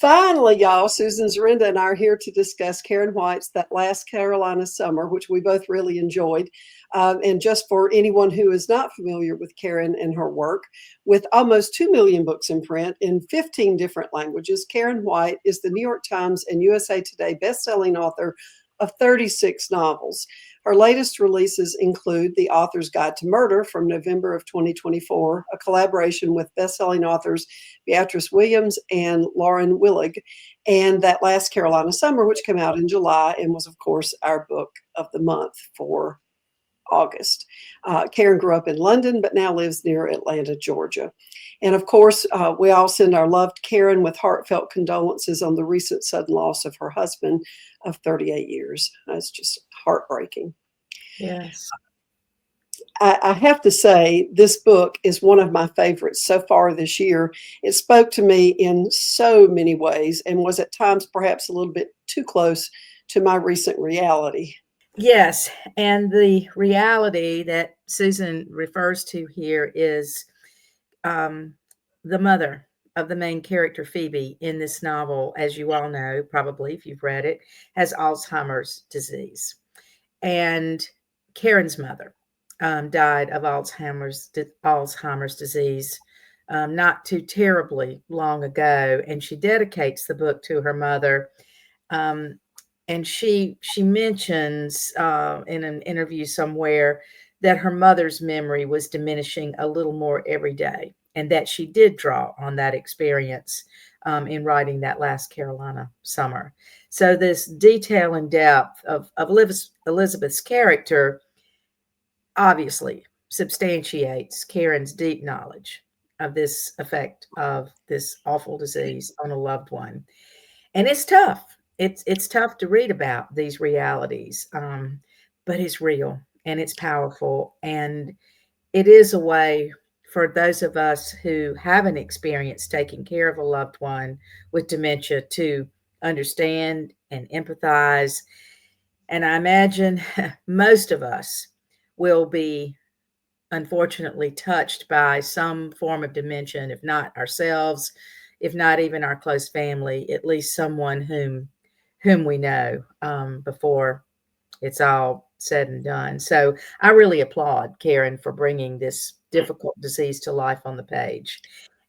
Finally, y'all, Susan Zurenda and I are here to discuss Karen White's That Last Carolina Summer, which we both really enjoyed. And just for anyone who is not familiar with Karen and her work, with almost 2 million books in print in 15 different languages, Karen White is the New York Times and USA Today bestselling author of 36 novels. Her latest releases include The Author's Guide to Murder from November of 2024, a collaboration with bestselling authors Beatrice Williams and Lauren Willig, and That Last Carolina Summer, which came out in July and was, of course, our book of the month for August. Karen grew up in London, but now lives near Atlanta, Georgia. And of course, we all send our love to Karen with heartfelt condolences on the recent sudden loss of her husband of 38 years. It's just heartbreaking. Yes. I have to say, this book is one of my favorites so far this year. It spoke to me in so many ways and was at times perhaps a little bit too close to my recent reality. Yes. And the reality that Susan refers to here is the mother of the main character, Phoebe, in this novel, as you all know, probably if you've read it, has Alzheimer's disease. And Karen's mother died of Alzheimer's disease not too terribly long ago. And she dedicates the book to her mother. And she mentions in an interview somewhere that her mother's memory was diminishing a little more every day, and that she did draw on that experience in writing That Last Carolina Summer. So this detail and depth of Elizabeth's character obviously substantiates Karen's deep knowledge of this effect of this awful disease on a loved one. And it's tough. It's tough to read about these realities, but it's real and it's powerful. And it is a way for those of us who haven't experienced taking care of a loved one with dementia to understand and empathize. And I imagine most of us will be unfortunately touched by some form of dementia, if not ourselves, if not even our close family, at least someone whom we know before it's all said and done. So I really applaud Karen for bringing this difficult disease to life on the page.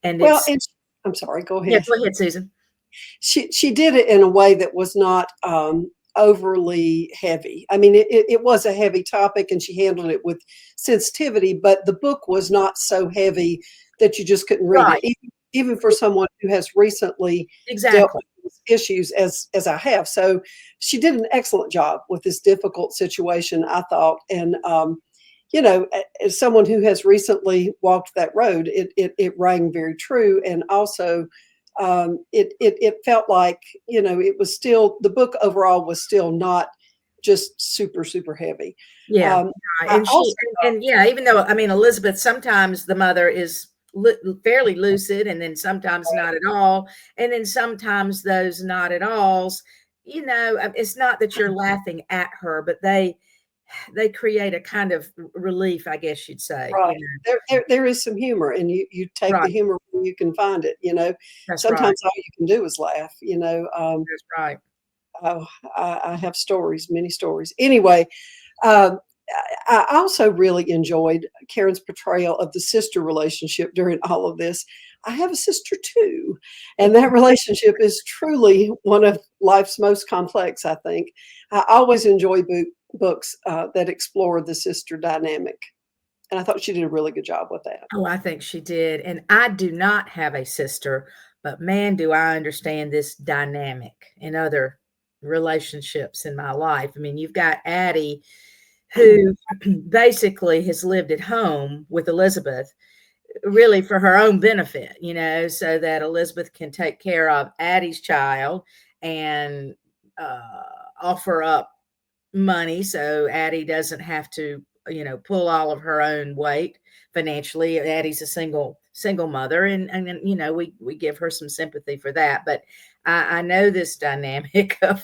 And Well, it's I'm sorry, go yeah, ahead. go ahead, Susan. She did it in a way that was not overly heavy. I mean, it was a heavy topic and she handled it with sensitivity, but the book was not so heavy that you just couldn't read Right. it, even for someone who has recently dealt Exactly. with these issues as I have. So she did an excellent job with this difficult situation, I thought. And, as someone who has recently walked that road, it rang very true. And also, it felt like, it was still, the book overall was still not just super heavy. Yeah. Right. I And also, yeah, even though, I mean, Elizabeth, sometimes the mother is fairly lucid and then sometimes not at all. And then sometimes those not at alls, it's not that you're laughing at her, but they create a kind of relief, I guess you'd say. right, there is some humor, and you take the Right. humor when you can find it. That's right. Sometimes all you can do is laugh. That's right. Oh, I have stories, many stories. Anyway, um, I also really enjoyed Karen's portrayal of the sister relationship during all of this. I have a sister too, and that relationship is truly one of life's most complex, I think. I always enjoy books that explore the sister dynamic, and I thought she did a really good job with that. Oh, I think she did. And I do not have a sister, but man, do I understand this dynamic in other relationships in my life. I mean, you've got Addie, who basically has lived at home with Elizabeth, really for her own benefit, so that Elizabeth can take care of Addie's child and offer up money so Addie doesn't have to, pull all of her own weight financially. Addie's a single mother, and we give her some sympathy for that. But I know this dynamic of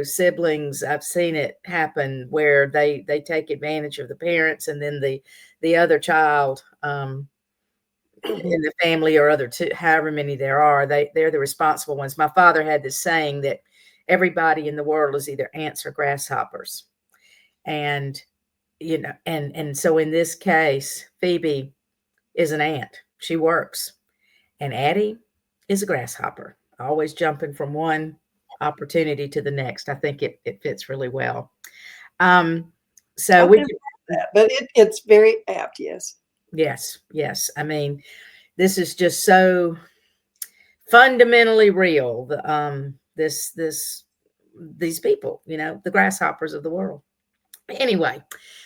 siblings. I've seen it happen where they take advantage of the parents, and then the other child in the family, or other two, however many there are, they're the responsible ones. My father had this saying that everybody in the world is either ants or grasshoppers. And, and so in this case, Phoebe is an ant. She works. And Addie is a grasshopper, always jumping from one opportunity to the next. I think it fits really well. So I've we never heard that, but it's very apt. Yes. yes, yes. I mean, this is just so fundamentally real. These people, the grasshoppers of the world. Anyway,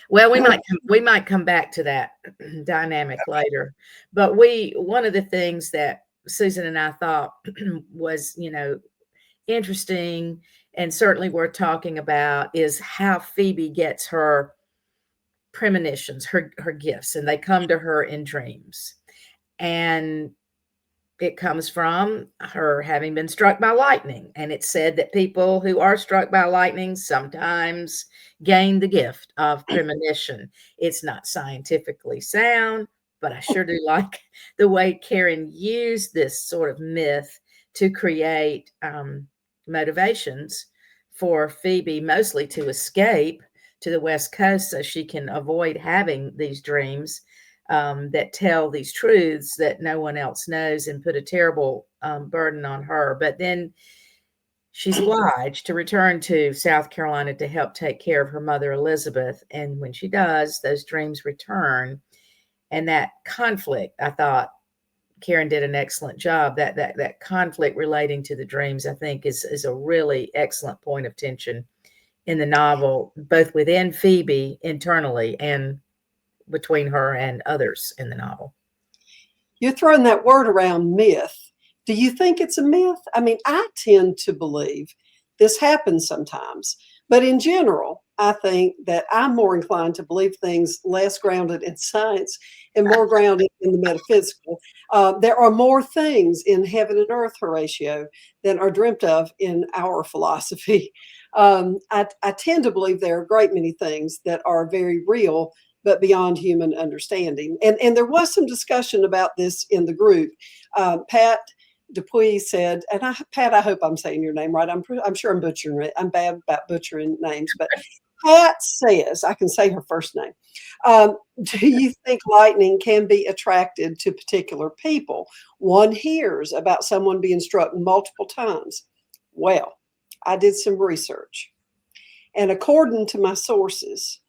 well, we might come back to that dynamic later. But one of the things that Susan and I thought was, interesting and certainly worth talking about is how Phoebe gets her premonitions, her gifts, and they come to her in dreams. And it comes from her having been struck by lightning. And it's said that people who are struck by lightning sometimes gain the gift of premonition. It's not scientifically sound, but I sure do like the way Karen used this sort of myth to create motivations for Phoebe, mostly to escape to the West Coast so she can avoid having these dreams that tell these truths that no one else knows, and put a terrible burden on her. But then she's obliged to return to South Carolina to help take care of her mother, Elizabeth. And when she does, those dreams return. And that conflict, I thought Karen did an excellent job. That conflict relating to the dreams, I think, is a really excellent point of tension in the novel, both within Phoebe internally and between her and others in the novel. You're throwing that word around, myth. Do you think it's a myth? I mean, I tend to believe this happens sometimes, but in general, I think that I'm more inclined to believe things less grounded in science and more grounded in the metaphysical. There are more things in heaven and earth, Horatio, than are dreamt of in our philosophy. I tend to believe there are a great many things that are very real, but beyond human understanding. And there was some discussion about this in the group. Pat Dupuy said, and Pat, I hope I'm saying your name right. I'm sure I'm butchering it. I'm bad about butchering names, but Pat says, I can say her first name. Do you think lightning can be attracted to particular people? One hears about someone being struck multiple times. Well, I did some research, and according to my sources,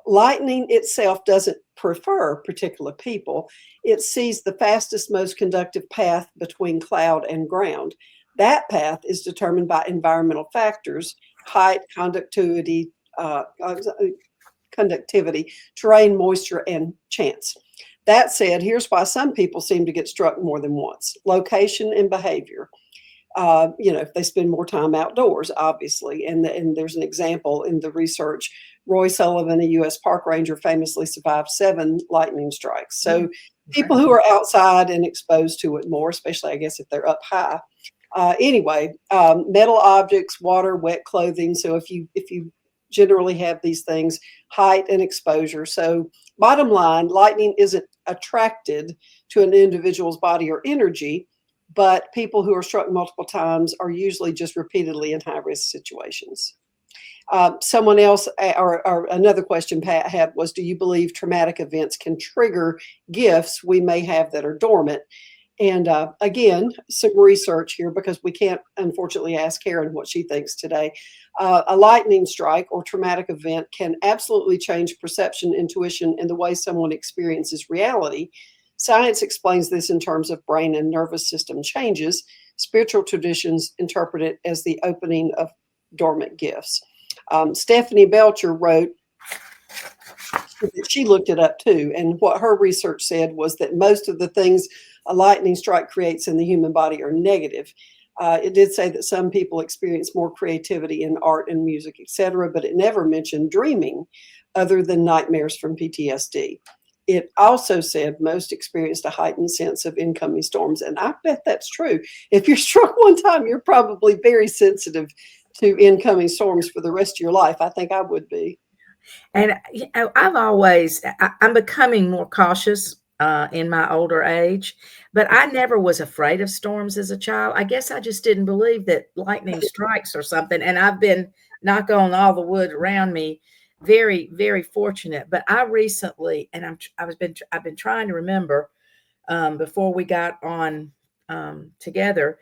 lightning itself doesn't prefer particular people. It sees the fastest, most conductive path between cloud and ground. That path is determined by environmental factors, height, conductivity, terrain, moisture, and chance. That said, here's why some people seem to get struck more than once: location and behavior. If they spend more time outdoors, obviously. And there's an example in the research. Roy Sullivan, a U.S. park ranger, famously survived 7 lightning strikes. So people who are outside and exposed to it more, especially, I guess, if they're up high. Metal objects, water, wet clothing. So if you generally have these things, height and exposure. So bottom line, lightning isn't attracted to an individual's body or energy, but people who are struck multiple times are usually just repeatedly in high-risk situations. Someone else, or another question Pat had was, do you believe traumatic events can trigger gifts we may have that are dormant? And again, some research here, because we can't, unfortunately, ask Karen what she thinks today. A lightning strike or traumatic event can absolutely change perception, intuition, and the way someone experiences reality. Science explains this in terms of brain and nervous system changes. Spiritual traditions interpret it as the opening of dormant gifts. Stephanie Belcher wrote that she looked it up too, and what her research said was that most of the things a lightning strike creates in the human body are negative. It did say that some people experience more creativity in art and music, etc., but it never mentioned dreaming other than nightmares from PTSD. It also said most experienced a heightened sense of incoming storms, and I bet that's true. If you're struck one time, you're probably very sensitive to incoming storms for the rest of your life. I think I would be. And I'm becoming more cautious in my older age, but I never was afraid of storms as a child. I guess I just didn't believe that lightning strikes or something. And I've been, knock on all the wood around me, very, very fortunate. But I recently, and I've been trying to remember before we got on together,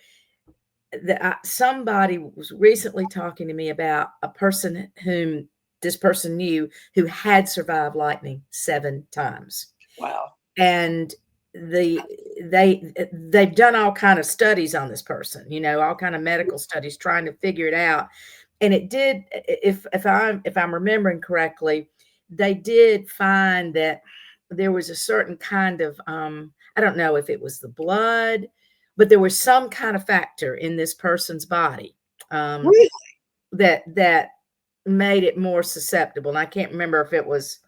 that somebody was recently talking to me about a person whom this person knew who had survived lightning 7 times. Wow. And they've done all kind of studies on this person, you know, all kind of medical studies trying to figure it out. And it did, if I'm remembering correctly, they did find that there was a certain kind of I don't know if it was the blood, but there was some kind of factor in this person's body Really? that made it more susceptible. And I can't remember if it was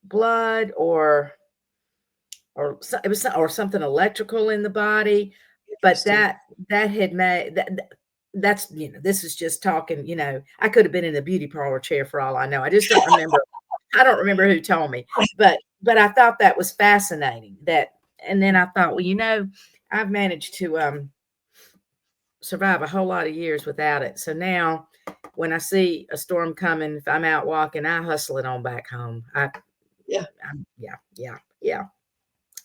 blood or it was or something electrical in the body, but Interesting. that had made that's, you know, this is just talking, you know, I could have been in a beauty parlor chair for all I know. I just don't remember. I don't remember who told me, but I thought that was fascinating. That, and then I thought, well, you know, I've managed to survive a whole lot of years without it. So now when I see a storm coming, if I'm out walking, I hustle it on back home. Yeah. Yeah.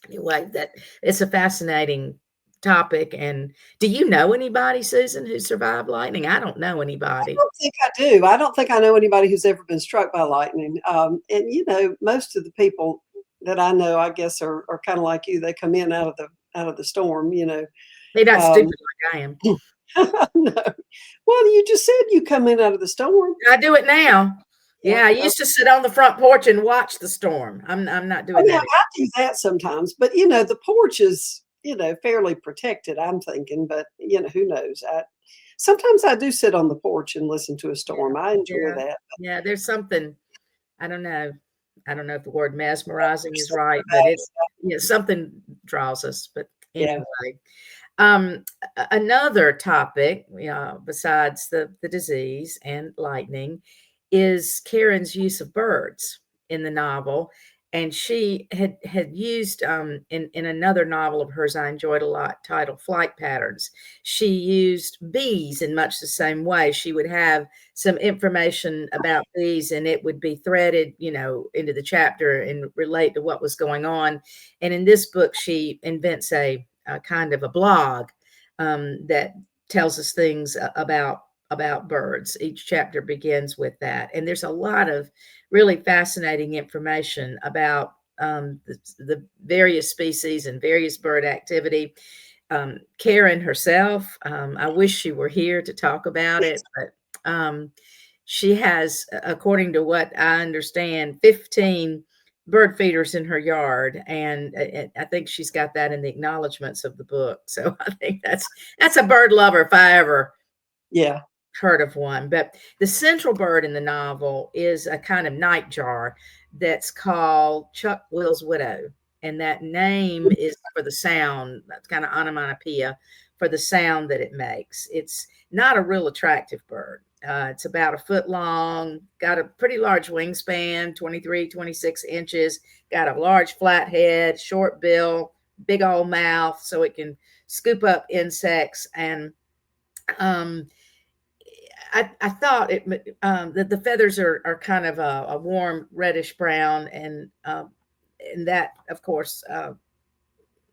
Anyway, that it's a fascinating topic. And do you know anybody, Susan, who survived lightning? I don't know I anybody. don't think I do. I don't think I know anybody who's ever been struck by lightning. And you know, most of the people that I know, I guess, are kind of like you. They come in out of the storm. You know. They're not Um, stupid like I am. no. Well, you just said you come in out of the storm. I do it now. Yeah. Yeah, I used to sit on the front porch and watch the storm. I'm not Oh, doing yeah, that. I do that sometimes, but you know, the porch is, you know, fairly protected, I'm thinking, but you know, who knows? Sometimes I do sit on the porch and listen to a storm. I enjoy Yeah. that. Yeah, there's something, I don't know. I don't know if the word mesmerizing There's is something right, but about it's, yeah, something draws us. But it. Yeah. anyway, another topic, besides the disease and lightning, is Karen's use of birds in the novel. And she had used in another novel of hers I enjoyed a lot, titled Flight Patterns. She used bees in much the same way. She would have some information about bees, and it would be threaded, you know, into the chapter and relate to what was going on. And in this book, she invents a kind of a blog that tells us things about birds. Each chapter begins with that, and there's a lot of really fascinating information about the various species and various bird activity. Karen herself, I wish she were here to talk about it, but she has, according to what I understand, 15 bird feeders in her yard, and I think she's got that in the acknowledgments of the book. So I think that's a bird lover if I ever Yeah. heard of one. But the central bird in the novel is a kind of nightjar that's called Chuck Will's widow, and that name is for the sound. That's kind of onomatopoeia for the sound that it makes. It's not a real attractive bird. It's about a foot long, got a pretty large wingspan, 23, 26 inches, got a large flat head, short bill, big old mouth, so it can scoop up insects. And um, I thought that the feathers are kind of a warm reddish brown, and that, of course,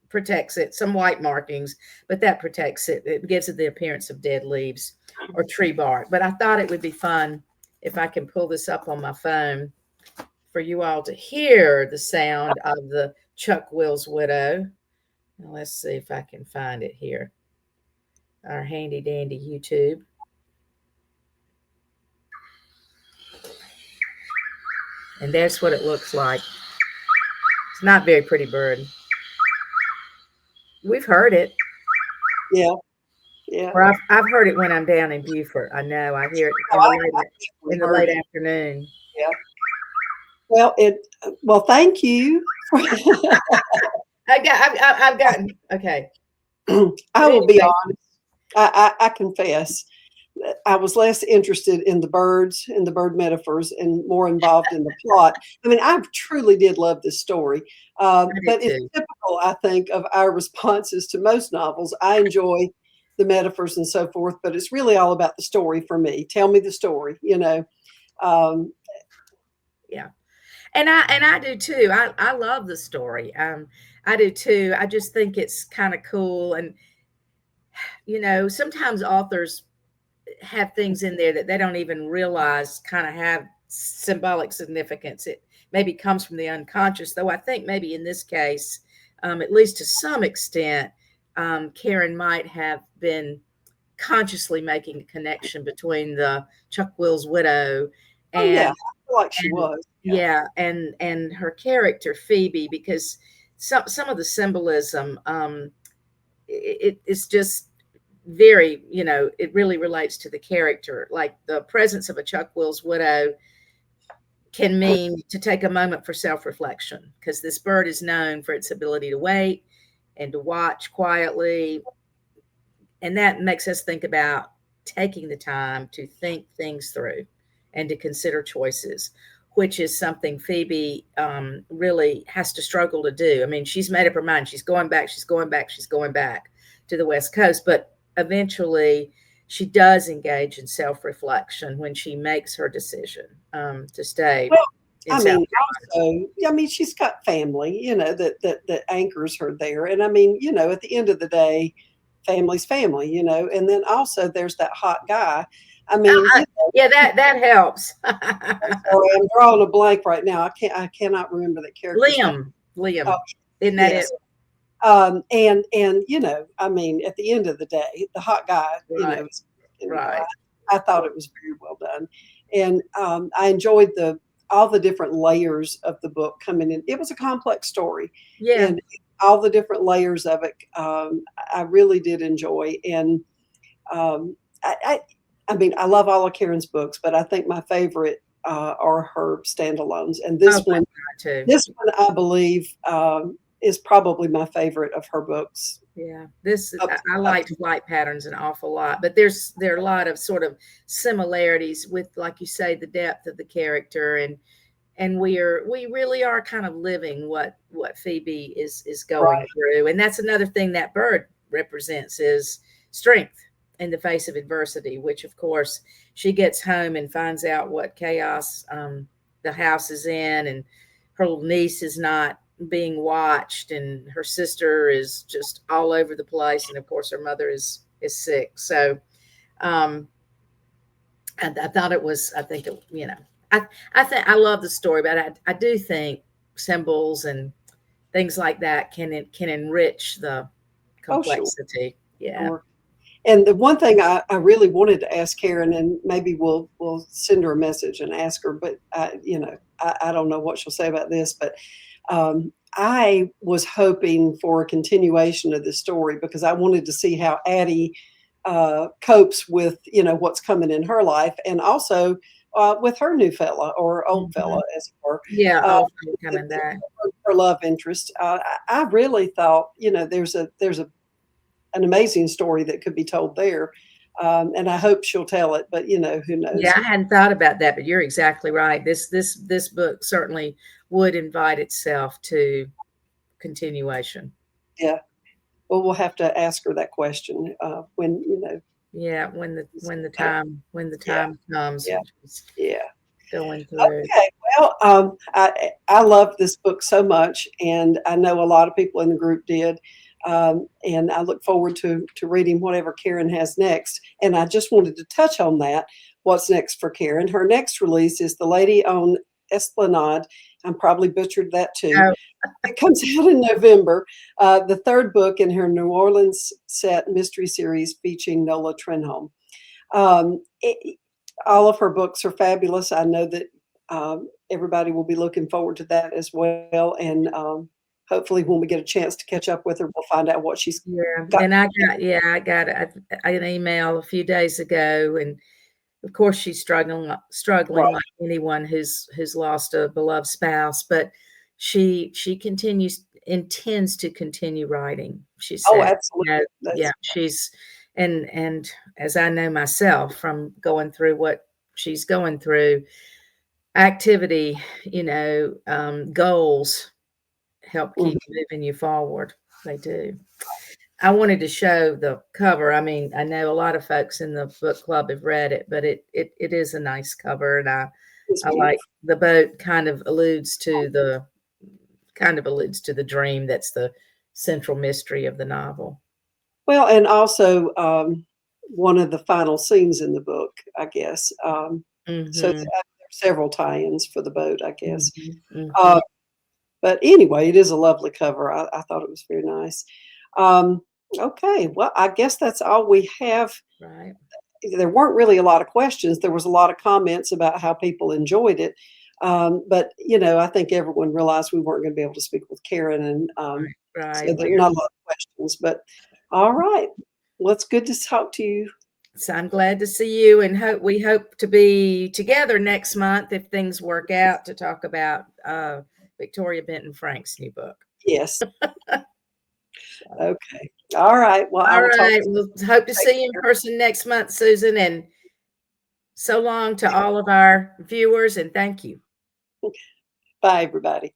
protects it. Some white markings, but that protects it. It gives it the appearance of dead leaves or tree bark. But I thought it would be fun if I can pull this up on my phone for you all to hear the sound of the Chuck Will's widow. Now, let's see if I can find it here. Our handy dandy YouTube. And that's what it looks like. It's not a very pretty bird. We've heard it, Yeah. Yeah. or I've heard it when I'm down in Beaufort. I know I hear it Oh, I in definitely the heard late it. afternoon. Yeah. Well, well, thank you. I've gotten okay. I But will be anyway, honest. I confess I was less interested in the birds and the bird metaphors and more involved in the plot. I mean, I truly did love this story, I did but it's too. typical, I think, of our responses to most novels. I enjoy the metaphors and so forth, but it's really all about the story for me. Tell me the story, you know. Um, Yeah. And I do too. I love the story. I do too. I just think it's kind of cool. And sometimes authors have things in there that they don't even realize kind of have symbolic significance. It maybe comes from the unconscious, though I think maybe in this case, at least to some extent, Karen might have been consciously making a connection between the Chuck Will's widow oh yeah, and I feel like she and was. Yeah. yeah, and her character Phoebe, because some of the symbolism, it's just very, it really relates to the character. Like the presence of a Chuck Will's widow can mean to take a moment for self-reflection, because this bird is known for its ability to wait and to watch quietly, and that makes us think about taking the time to think things through and to consider choices, which is something Phoebe really has to struggle to do. I mean, she's made up her mind. She's going back, she's going back, she's going back to the West Coast. But eventually, she does engage in self reflection when she makes her decision to stay Well, in I South mean, Carolina. also, I mean, she's got family, you know, that anchors her there. And I mean, you know, at the end of the day, family's family, you know. And then also there's that hot guy. I mean, you know, Yeah, that helps. I'm sorry, I'm drawing a blank right now. I cannot remember the character's name. Oh, Liam, isn't that it? yes. And you know, I mean, at the end of the day, the hot guy, you Right, know, and right. I thought it was very well done, and I enjoyed the all the different layers of the book coming in. It was a complex story, Yeah. and all the different layers of it, I really did enjoy. And um, I, I, I mean, I love all of Karen's books, but I think my favorite are her standalones, and Oh, mine too. this one, I believe, is probably my favorite of her books. Yeah, this Up I up liked to Flight Patterns an awful lot, but there are a lot of sort of similarities with, like you say, the depth of the character, and we really are kind of living what Phoebe is going right. through, and that's another thing that bird represents is strength in the face of adversity. Which, of course, she gets home and finds out what chaos the house is in, and her little niece is not being watched, and her sister is just all over the place, and of course her mother is sick. So um I thought it was, I think it, I think I love the story, but I do think symbols and things like that can enrich the Oh, sure, complexity. Yeah. sure. And the one thing I really wanted to ask Karen, and maybe we'll send her a message and ask her, but you know, I don't know what she'll say about this, but I was hoping for a continuation of this story because I wanted to see how Addie copes with, you know, what's coming in her life, and also with her new fella or old fella, Mhm. as it were, Yeah, uh, all the, coming the, back. her love interest. I really thought, you know, there's an amazing story that could be told there, and I hope she'll tell it. But you know, who Yeah, knows? I hadn't thought about that, but you're exactly right. This book certainly would invite itself to continuation. Yeah. Well, we'll have to ask her that question when you know. Yeah, when the Yeah, time comes, yeah, which is yeah. going through. Okay. Well, I love this book so much, and I know a lot of people in the group did. And I look forward to reading whatever Karen has next. And I just wanted to touch on that. What's next for Karen? Her next release is The Lady on Esplanade. I'm probably butchered that too. Oh, It comes out in November. The third book in her New Orleans set mystery series featuring Nola Trenholm. All of her books are fabulous. I know that everybody will be looking forward to that as well. And hopefully, when we get a chance to catch up with her, we'll find out what she's yeah, got. and I got an email a few days ago, and of course she's struggling Right. like anyone who's lost a beloved spouse, but she intends to continue writing. She Oh, said, absolutely. yeah, That's she's and as I know myself from going through what she's going through, activity, goals help keep moving you forward. They do. I wanted to show the cover. I mean, I know a lot of folks in the book club have read it, but it is a nice cover, and I like the boat kind of alludes to the dream that's the central mystery of the novel. Well, and also one of the final scenes in the book, I guess. So there are several tie-ins for the boat, I guess. But anyway, it is a lovely cover. I thought it was very nice. Okay, well, I guess that's all we have. Right. There weren't really a lot of questions. There was a lot of comments about how people enjoyed it. But, I think everyone realized we weren't going to be able to speak with Karen. And right. so there's not a lot of questions. But all right. Well, it's good to talk to you. So I'm glad to see you, and we hope to be together next month if things work out to talk about Victoria Benton Frank's new book. Yes. Okay. All right. Well, all right. We'll hope to see you in person next month, Susan. And so long to all of our viewers, and thank you. Bye, everybody.